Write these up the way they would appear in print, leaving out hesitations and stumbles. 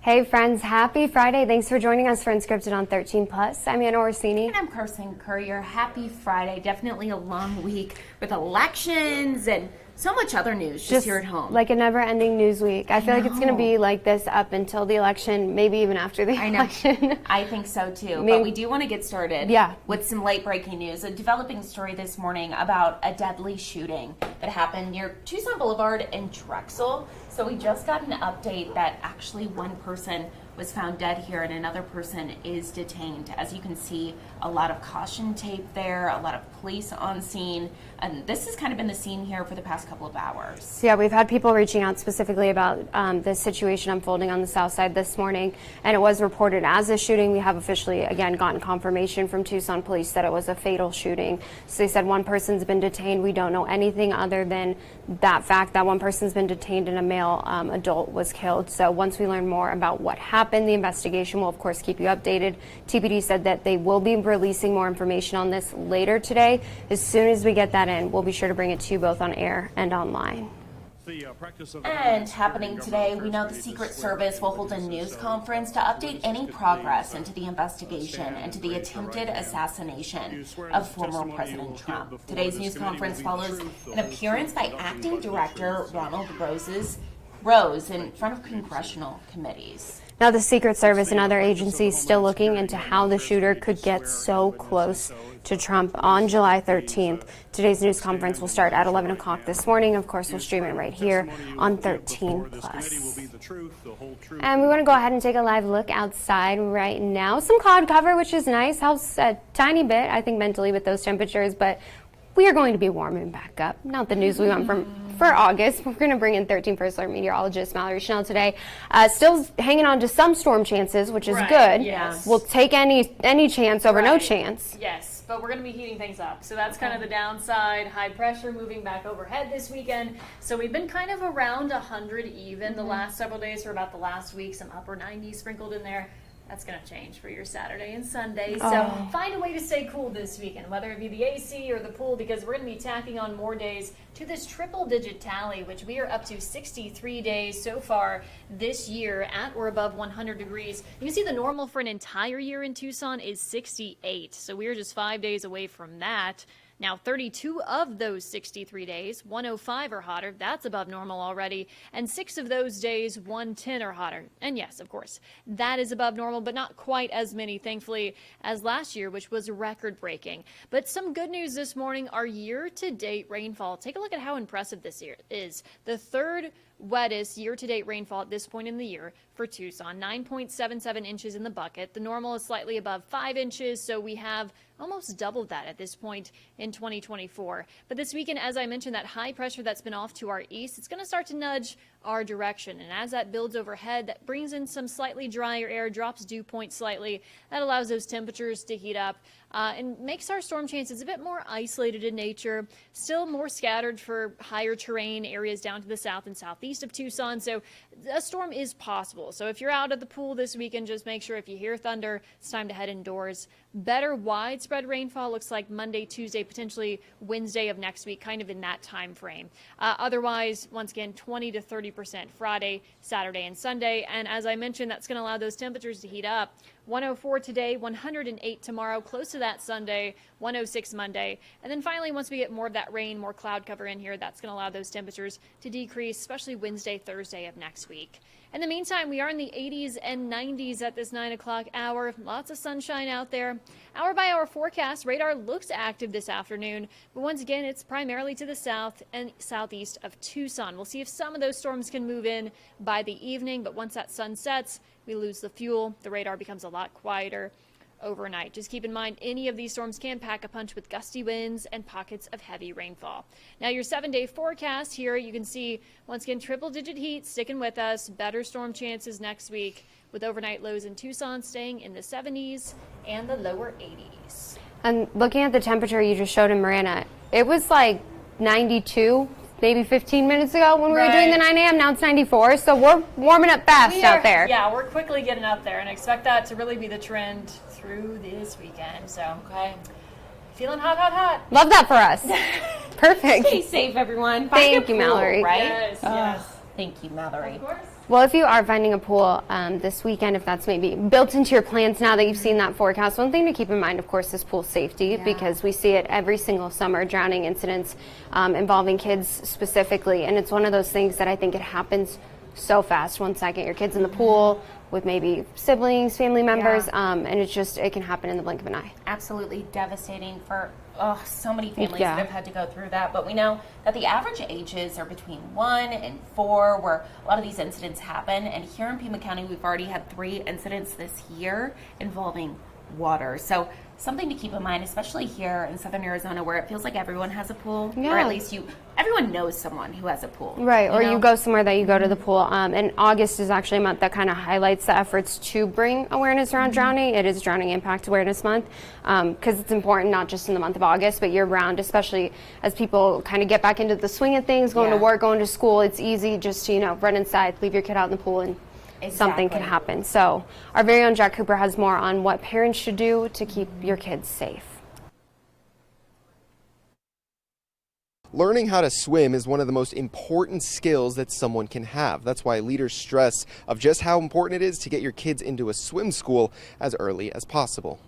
Hey friends, happy Friday. Thanks for joining us for Unscripted on 13 Plus. I'm Ayanna Ayan. And I'm Carson Courier. Happy Friday. Definitely a long week with elections and so much other news just here at home. Like a never-ending news week. I feel like it's going to be like this up until the election, maybe even after the election. I think so too. But we do want to get started with some late-breaking news. A developing story this morning about a deadly shooting that happened near Tucson Boulevard and Drexel. So we just got an update that actually one person was found dead here and another person is detained. As you can see, a lot of caution tape there, a lot of police on scene, and this has kind of been the scene here for the past couple of hours. So yeah, we've had people reaching out specifically about this situation unfolding on the south side this morning, and it was reported as a shooting. We have officially, again, gotten confirmation from Tucson Police that it was a fatal shooting. So they said one person's been detained. We don't know anything other than that fact that one person's been detained and a male adult was killed. So once we learn more about what happened, the investigation will, of course, keep you updated. TPD said that they will be releasing more information on this later today. As soon as we get that in, we'll be sure to bring it to you both on air and online. And happening today, we know the Secret Service will hold a news conference to update any progress into the investigation into the attempted assassination of former President Trump. Today's news conference follows an appearance by Acting Director Ronald Rose in front of congressional committees. Now, the Secret Service and other agencies still looking into how the shooter could get so close to Trump on July 13th. Today's news conference will start at 11 o'clock this morning. Of course, we'll stream it right here on 13 Plus. And we want to go ahead and take a live look outside right now. Some cloud cover, which is nice. Helps a tiny bit, I think, mentally with those temperatures, but we are going to be warming back up. Not the news we want for August. We're going to bring in 13 First Alert meteorologist Mallory Schnell today. Still hanging on to some storm chances, which is good. Yes. We'll take any chance over no chance. Yes, but we're going to be heating things up. So that's kind of the downside. High pressure moving back overhead this weekend. So we've been kind of around 100 even the last several days for about the last week. Some upper 90s sprinkled in there. That's going to change for your Saturday and Sunday. So find a way to stay cool this weekend, whether it be the AC or the pool, because we're going to be tacking on more days to this triple-digit tally, which we are up to 63 days so far this year at or above 100 degrees. You can see the normal for an entire year in Tucson is 68. So we're just 5 days away from that. Now, 32 of those 63 days, 105 or hotter, that's above normal already, and 6 of those days, 110 or hotter. And yes, of course, that is above normal, but not quite as many, thankfully, as last year, which was record-breaking. But some good news this morning, our year-to-date rainfall. Take a look at how impressive this year is. The third wettest year-to-date rainfall at this point in the year for Tucson, 9.77 inches in the bucket. The normal is slightly above 5 inches, so we have almost doubled that at this point in 2024. But this weekend, as I mentioned, that high pressure that's been off to our east, it's going to start to nudge our direction. And as that builds overhead, that brings in some slightly drier air, drops dew point slightly. That allows those temperatures to heat up and makes our storm chances a bit more isolated in nature, still more scattered for higher terrain areas down to the south and southeast of Tucson. So a storm is possible. So if you're out at the pool this weekend, just make sure if you hear thunder, it's time to head indoors. Better widespread rainfall looks like Monday, Tuesday, potentially Wednesday of next week, kind of in that time frame. Otherwise, once again, 20 to 30% Friday, Saturday, and Sunday. And as I mentioned, that's going to allow those temperatures to heat up. 104 today, 108 tomorrow, close to that Sunday, 106 Monday. And then finally, once we get more of that rain, more cloud cover in here, that's going to allow those temperatures to decrease, especially Wednesday, Thursday of next week. In the meantime, we are in the 80s and 90s at this 9 o'clock hour. Lots of sunshine out there. Hour by hour forecast, radar looks active this afternoon, but once again, it's primarily to the south and southeast of Tucson. We'll see if some of those storms can move in by the evening, but once that sun sets, we lose the fuel. The radar becomes a lot quieter overnight. Just keep in mind, any of these storms can pack a punch with gusty winds and pockets of heavy rainfall. Now, your 7-day forecast here, you can see, once again, triple-digit heat sticking with us, better storm chances next week, with overnight lows in Tucson staying in the 70s and the lower 80s. And looking at the temperature you just showed in Marana, it was like 92 maybe 15 minutes ago when we were doing the 9 a.m. Now it's 94, so we're warming up fast out there. Yeah, we're quickly getting up there, and expect that to really be the trend through this weekend. So, feeling hot, hot, hot. Love that for us. Perfect. Stay safe, everyone. Thank you, Mallory. Right? Yes, yes. Thank you, Mallory. Of course. Well, if you are finding a pool this weekend, if that's maybe built into your plans now that you've seen that forecast, one thing to keep in mind, of course, is pool safety, because we see it every single summer, drowning incidents involving kids specifically. And it's one of those things that I think it happens so fast. One second, your kid's in the pool with maybe siblings, family members, and it can happen in the blink of an eye. Absolutely devastating for so many families that have had to go through that. But we know that the average ages are between 1 and 4 where a lot of these incidents happen. And here in Pima County, we've already had 3 incidents this year involving water. So something to keep in mind, especially here in southern Arizona, where it feels like everyone has a pool, or at least everyone knows someone who has a pool. Right, or you go somewhere that you go to the pool. And August is actually a month that kind of highlights the efforts to bring awareness around drowning. It is Drowning Impact Awareness Month, because it's important not just in the month of August, but year round, especially as people kind of get back into the swing of things, going to work, going to school. It's easy just to, run inside, leave your kid out in the pool, and something can happen. So our very own Jack Cooper has more on what parents should do to keep your kids safe. Learning how to swim is one of the most important skills that someone can have. That's why leaders stress of just how important it is to get your kids into a swim school as early as possible.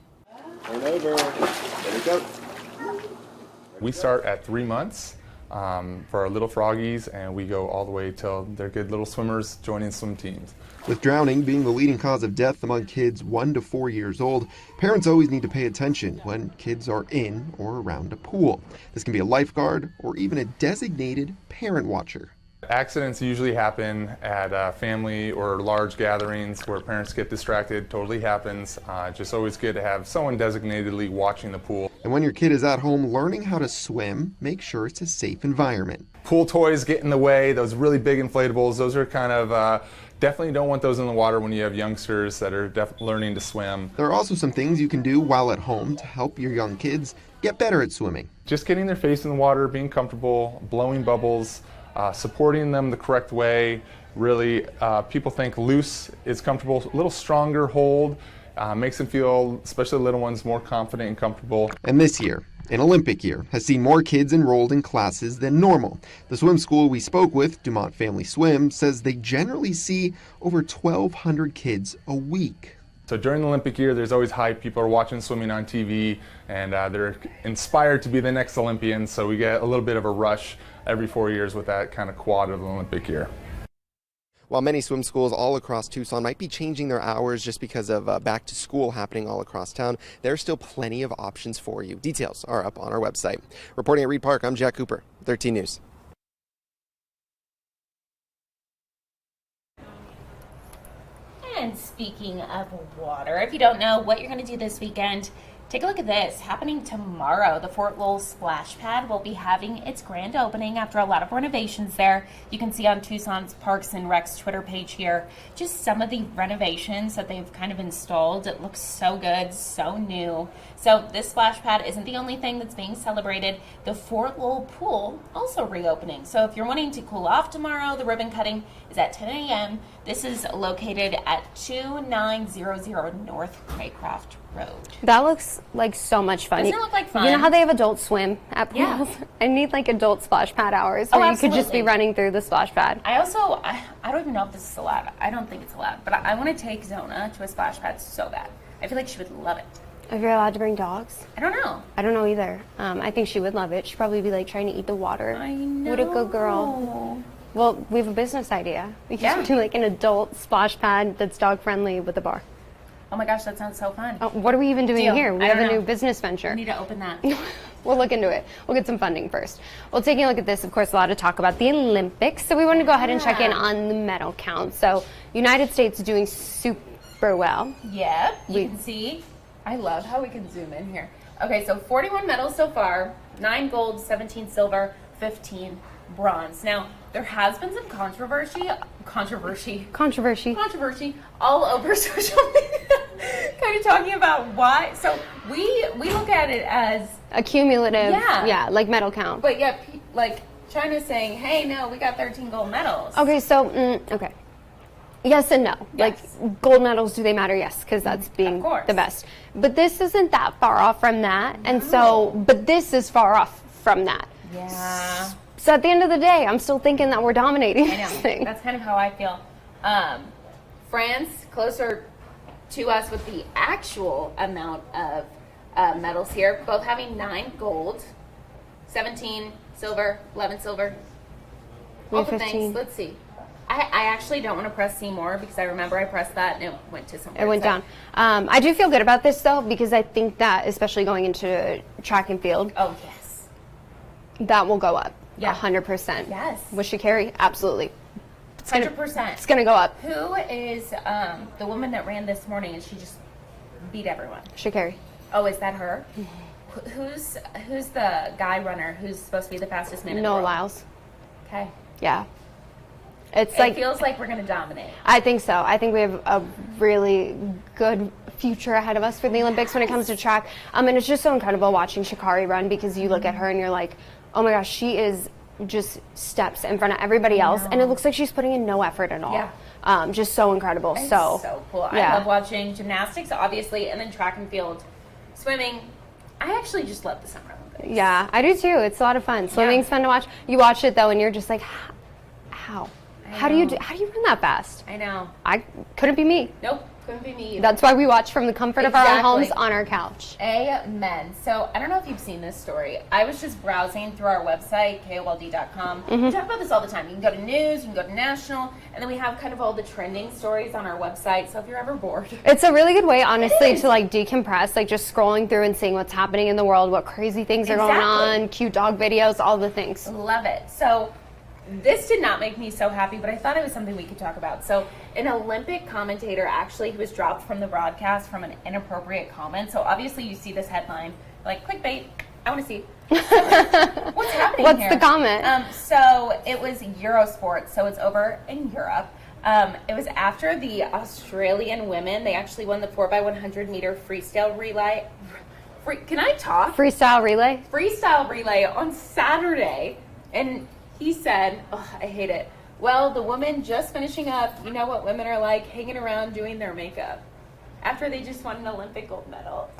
Turn over. There we go. We start at 3 months for our little froggies, and we go all the way till they're good little swimmers joining swim teams. With drowning being the leading cause of death among kids 1 to 4 years old, parents always need to pay attention when kids are in or around a pool. This can be a lifeguard or even a designated parent watcher. Accidents usually happen at family or large gatherings where parents get distracted. Totally happens. Just always good to have someone designatedly watching the pool. And when your kid is at home learning how to swim, make sure it's a safe environment. Pool toys get in the way. Those really big inflatables, those are kind of definitely don't want those in the water when you have youngsters that are learning to swim. There are also some things you can do while at home to help your young kids get better at swimming. Just getting their face in the water, being comfortable, blowing bubbles, supporting them the correct way. Really, people think loose is comfortable. A little stronger hold makes them feel, especially the little ones, more confident and comfortable. And this year, an Olympic year, has seen more kids enrolled in classes than normal. The swim school we spoke with, Dumont Family Swim, says they generally see over 1,200 kids a week. So during the Olympic year, there's always hype. People are watching swimming on TV, and they're inspired to be the next Olympians. So we get a little bit of a rush every 4 years with that kind of quad of the Olympic year. While many swim schools all across Tucson might be changing their hours just because of back to school happening all across town, there are still plenty of options for you. Details are up on our website. Reporting at Reed Park, I'm Jack Cooper, 13 News. And speaking of water, if you don't know what you're going to do this weekend, take a look at this. Happening tomorrow, the Fort Lowell Splash Pad will be having its grand opening after a lot of renovations there. You can see on Tucson's Parks and Rec's Twitter page here just some of the renovations that they've kind of installed. It looks so good, so new. So this splash pad isn't the only thing that's being celebrated. The Fort Lowell Pool also reopening. So if you're wanting to cool off tomorrow, the ribbon cutting is at 10 a.m. This is located at 2900 North Craycraft Road. That looks like so much fun. Doesn't it look like fun? You know how they have adult swim at pools? Yeah. I need like adult splash pad hours where you could just be running through the splash pad. I don't even know if this is allowed. I don't think it's allowed, but I want to take Zona to a splash pad so bad. I feel like she would love it. If you're allowed to bring dogs? I don't know. I don't know either. I think she would love it. She'd probably be like trying to eat the water. I know. What a good girl. Well, we have a business idea. We can do like an adult splash pad that's dog friendly with a bar. Oh my gosh, that sounds so fun. Oh, what are we even doing here? We have a new business venture. We need to open that. We'll look into it. We'll get some funding first. Well, taking a look at this, of course, a lot of talk about the Olympics. So we wanted to go ahead and check in on the medal count. So United States is doing super well. Yeah, you can see. I love how we can zoom in here. Okay, so 41 medals so far, 9 gold, 17 silver, 15 bronze. Now, there has been some controversy all over social media, kind of talking about why. So we look at it as a cumulative, like medal count. But yeah, like China's saying, hey, no, we got 13 gold medals. Okay, so, okay. Yes and no. Yes. Like, gold medals, do they matter? Yes, because that's being the best. But this isn't that far off from that. No. And so, but this is far off from that. Yeah. So at the end of the day, I'm still thinking that we're dominating this thing. That's kind of how I feel. France, closer to us with the actual amount of medals here, both having 9 gold, 17 silver, 11 silver. All the 15. things. Let's see. I actually don't want to press see more because I remember I pressed that and it went to somewhere. It went down. I do feel good about this though, because I think that, especially going into track and field, Oh, yes. that will go up. Yeah. 100%. Yes. With Sha'Carri, absolutely. 100%. It's gonna go up. Who is the woman that ran this morning and she just beat everyone? Sha'Carri. Oh, is that her? Who's the guy runner who's supposed to be the fastest man in the Noah world? Lyles. Okay. Yeah. It's It like, feels like we're going to dominate. I think so. I think we have a really good future ahead of us for the Olympics when it comes to track. And it's just so incredible watching Sha'Carri run, because you look at her and you're like, oh my gosh, she is just steps in front of everybody else. And it looks like she's putting in no effort at all. Yeah. Just so incredible. It's so cool. yeah. I love watching gymnastics, obviously, and then track and field. Swimming. I actually just love the Summer Olympics. Yeah, I do too. It's a lot of fun. Swimming's fun to watch. You watch it though and you're just like, how? How do you run that fast? I know. I couldn't be me. Nope. Couldn't be me either. That's why we watch from the comfort of our own Exactly. homes on our couch. Amen. So I don't know if you've seen this story. I was just browsing through our website, KOLD.com. We talk about this all the time. You can go to news, you can go to national, and then we have kind of all the trending stories on our website. So if you're ever bored. It's a really good way, honestly, to like decompress, like just scrolling through and seeing what's happening in the world, what crazy things are going Exactly. on, cute dog videos, all the things. Love it. So this did not make me so happy, but I thought it was something we could talk about. So an Olympic commentator actually who was dropped from the broadcast from an inappropriate comment. So obviously you see this headline, like clickbait. I want to see what's happening What's here. the comment? So it was Eurosport. So it's over in Europe. It was after the Australian women. They actually won the 4x100 meter freestyle relay. Can I talk? Freestyle relay? Freestyle relay on Saturday, and he said, oh, I hate it. Well, the woman just finishing up, you know what women are like, hanging around doing their makeup after they just won an Olympic gold medal.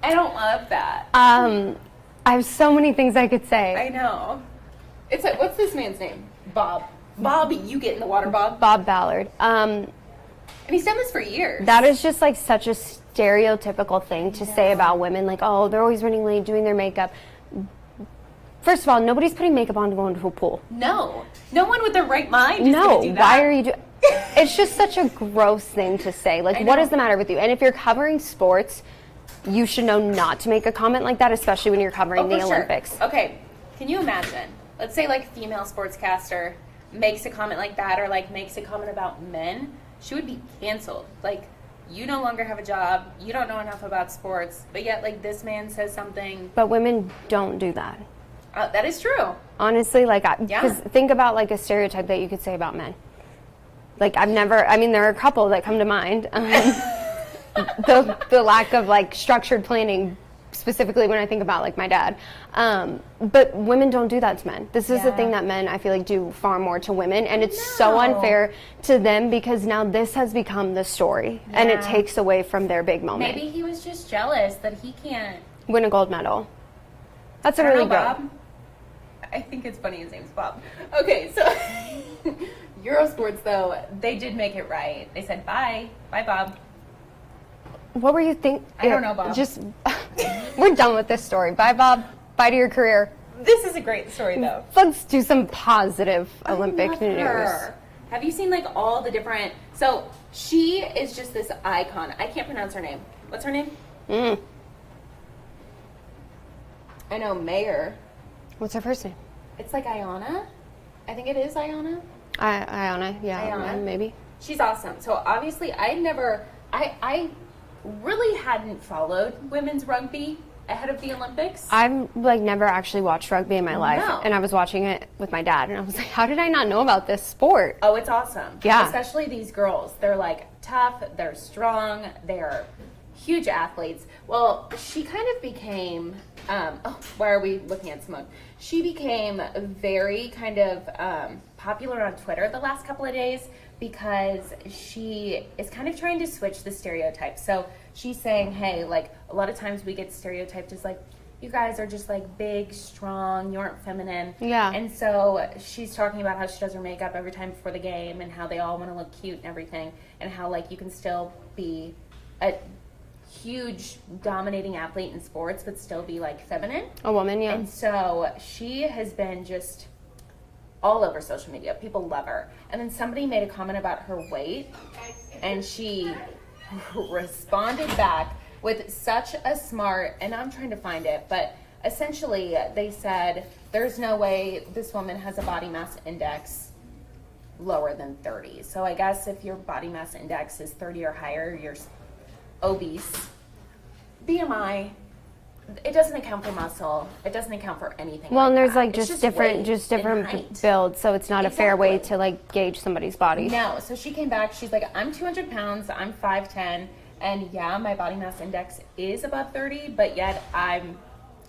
I don't love that. I have so many things I could say. I know. It's like, what's this man's name? Bob. Bob, you get in the water, Bob. Bob Ballard. And he's done this for years. That is just like such a stereotypical thing to say about women. Like, oh, they're always running late, doing their makeup. First of all, nobody's putting makeup on to go into a pool. No. No one with their right mind is No, going to do that. why are you doing? It's just such a gross thing to say. Like, what is the matter with you? And if you're covering sports, you should know not to make a comment like that, especially when you're covering the Olympics. Sure. Okay, can you imagine? Let's say like a female sportscaster makes a comment like that, or like makes a comment about men. She would be canceled. Like, you no longer have a job. You don't know enough about sports. But yet, like, this man says something. But women don't do that. That is true. Honestly, like, because think about like a stereotype that you could say about men. Like, there are a couple that come to mind. The lack of like structured planning, specifically when I think about like my dad. But women don't do that to men. This is the thing that men, I feel like, do far more to women, and it's so unfair to them because now this has become the story, and it takes away from their big moment. Maybe he was just jealous that he can't win a gold medal. That's a really good. Bob. I think it's funny his name's Bob. Okay, so Eurosports, though, they did make it right. They said, bye, Bob. What were you thinking? I don't know, Bob. Just, we're done with this story. Bye, Bob. Bye to your career. This is a great story, though. Let's do some positive Olympic news. Her. Have you seen, like, all the different... So, she is just this icon. I can't pronounce her name. What's her name? I know, Mayer. What's her first name? It's like Ayanna. I think it is Ayanna. Ayanna, yeah, Ayanna. maybe. She's awesome. So, obviously, I really hadn't followed women's rugby ahead of the Olympics. I've like never actually watched rugby in my life, and I was watching it with my dad, and I was like, how did I not know about this sport? Oh, it's awesome. Yeah. Especially these girls. They're like tough, they're strong, they're huge athletes. Well, she kind of became, why are we looking at Simone? She became very kind of popular on Twitter the last couple of days because she is kind of trying to switch the stereotypes. So she's saying, hey, like, a lot of times we get stereotyped as, like, you guys are just like big, strong, you aren't feminine. Yeah. And so she's talking about how she does her makeup every time before the game and how they all want to look cute and everything, and how like you can still be a huge dominating athlete in sports but still be like feminine. A woman, yeah. And so she has been just all over social media. People love her. And then somebody made a comment about her weight, and she responded back with such a smart, and I'm trying to find it, but essentially they said there's no way this woman has a body mass index lower than 30. So I guess if your body mass index is 30 or higher, you're obese. BMI, it doesn't account for muscle. It doesn't account for anything. Well, and there's that. like It's just different height. builds, so it's not a fair way Exactly. to like gauge somebody's body. No, so she came back, she's like, I'm 200 pounds, I'm 5'10", and yeah, my body mass index is above 30, but yet I'm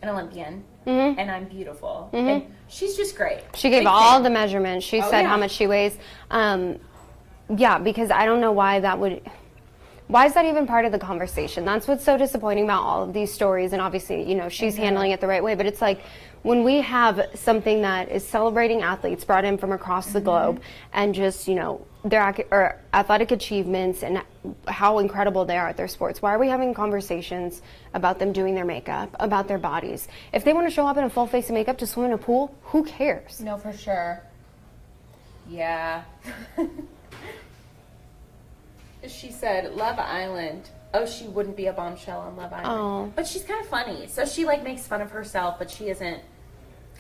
an Olympian, and I'm beautiful. And she's just great. She gave Big all fan. the measurements. She Oh, said yeah. how much she weighs. Yeah, because I don't know why that would. Why is that even part of the conversation? That's what's so disappointing about all of these stories. And obviously, you know, she's handling it the right way. But it's like when we have something that is celebrating athletes brought in from across the globe and just, you know, their or athletic achievements and how incredible they are at their sports. Why are we having conversations about them doing their makeup, about their bodies? If they want to show up in a full face of makeup to swim in a pool, who cares? No, for sure. Yeah. She said, Love Island. Oh, she wouldn't be a bombshell on Love Island. Oh. But she's kind of funny. So she, like, makes fun of herself, but she isn't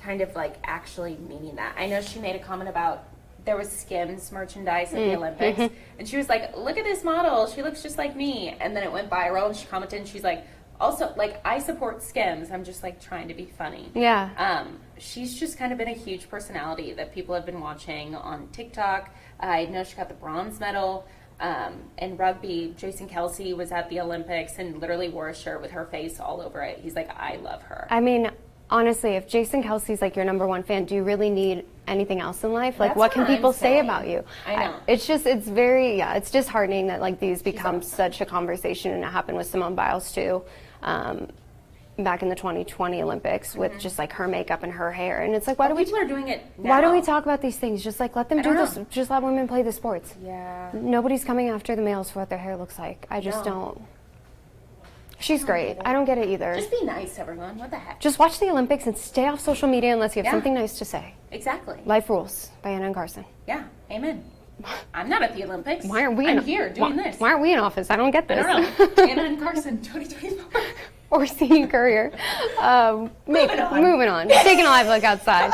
kind of, like, actually meaning that. I know she made a comment about there was Skims merchandise at the Olympics. And she was like, look at this model. She looks just like me. And then it went viral, and she commented, and she's like, also, like, I support Skims. I'm just, like, trying to be funny. Yeah. She's just kind of been a huge personality that people have been watching on TikTok. I know she got the bronze medal. In rugby, Jason Kelsey was at the Olympics and literally wore a shirt with her face all over it. He's like, I love her. I mean, honestly, if Jason Kelsey's like your number one fan, do you really need anything else in life? Like, That's what can what I'm people say saying. about you? I know. It's disheartening that like these become such a conversation, and it happened with Simone Biles too. Back in the 2020 Olympics with just like her makeup and her hair, and it's like, why do we People are doing it now. why do we talk about these things? Just like let them do don't this. know. Just let women play the sports. Yeah. Nobody's coming after the males for what their hair looks like. I just No. don't. She's great. I don't get it either. Just be nice, everyone. What the heck? Just watch the Olympics and stay off social media unless you have Yeah. something nice to say. Exactly. Life rules by Anna and Carson. Yeah. Amen. I'm not at the Olympics. Why aren't we? I'm here doing this. Why aren't we in office? I don't get I this. don't know. Anna and Carson, 2024. Or seeing Courier. Moving on. Taking a live look outside.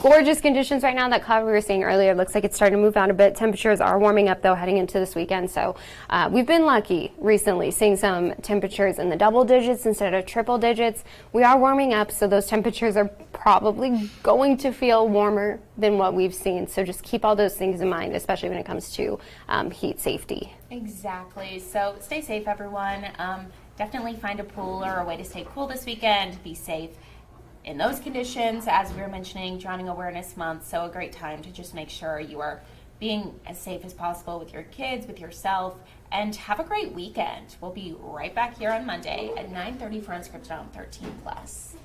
Gorgeous conditions right now. That cloud we were seeing earlier looks like it's starting to move out a bit. Temperatures are warming up though heading into this weekend. So we've been lucky recently seeing some temperatures in the double digits instead of triple digits. We are warming up, so those temperatures are probably going to feel warmer than what we've seen. So just keep all those things in mind, especially when it comes to heat safety. Exactly. So stay safe, everyone. Definitely find a pool or a way to stay cool this weekend. Be safe in those conditions. As we were mentioning, Drowning Awareness Month, so a great time to just make sure you are being as safe as possible with your kids, with yourself, and have a great weekend. We'll be right back here on Monday at 9:30 for Unscripted on 13+.